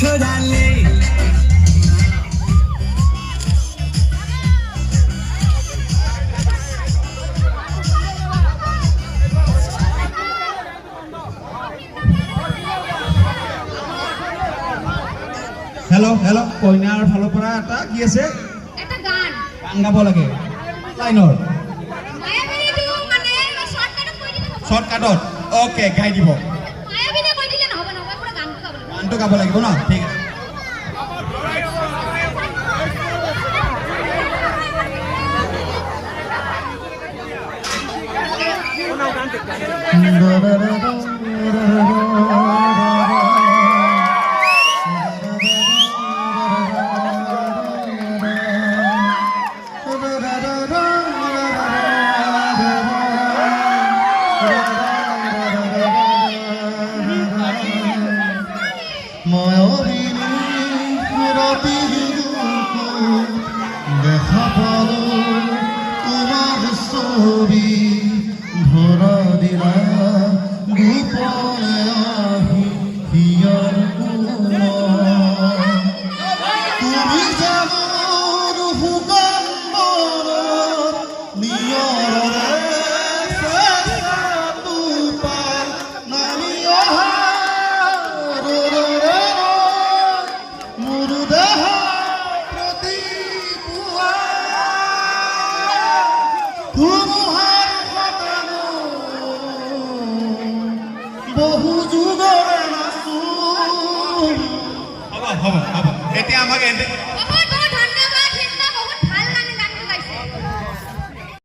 থৰালে hello' hello' কইনাৰ ফালৰ পৰা এটা কি আছে এটা গান গাব লাগে লাইনৰ মায়াবিনীটো মানে শৰ্টকাটত কৈ দিলে হ'ব শৰ্টকাটত অ'কে গাই দিব মায়াবিনী কৈ দিলে নহ'ব নহয় পুৰা গানটো গাব লাগিব গানটো গাব লাগিব ন ঠিক আছে দেখা পালো তোমার ছবি ধরা দিলা গোপনে আহি হিয়ার তুমি যাবৰ হুকাম নিয়ৰে নামি অহা মোৰ দেহ ধুমুহাৰ ঘটানো বহু যুগৰে নাচো হ'ব হ'ব হ'ব এতিয়া আমাক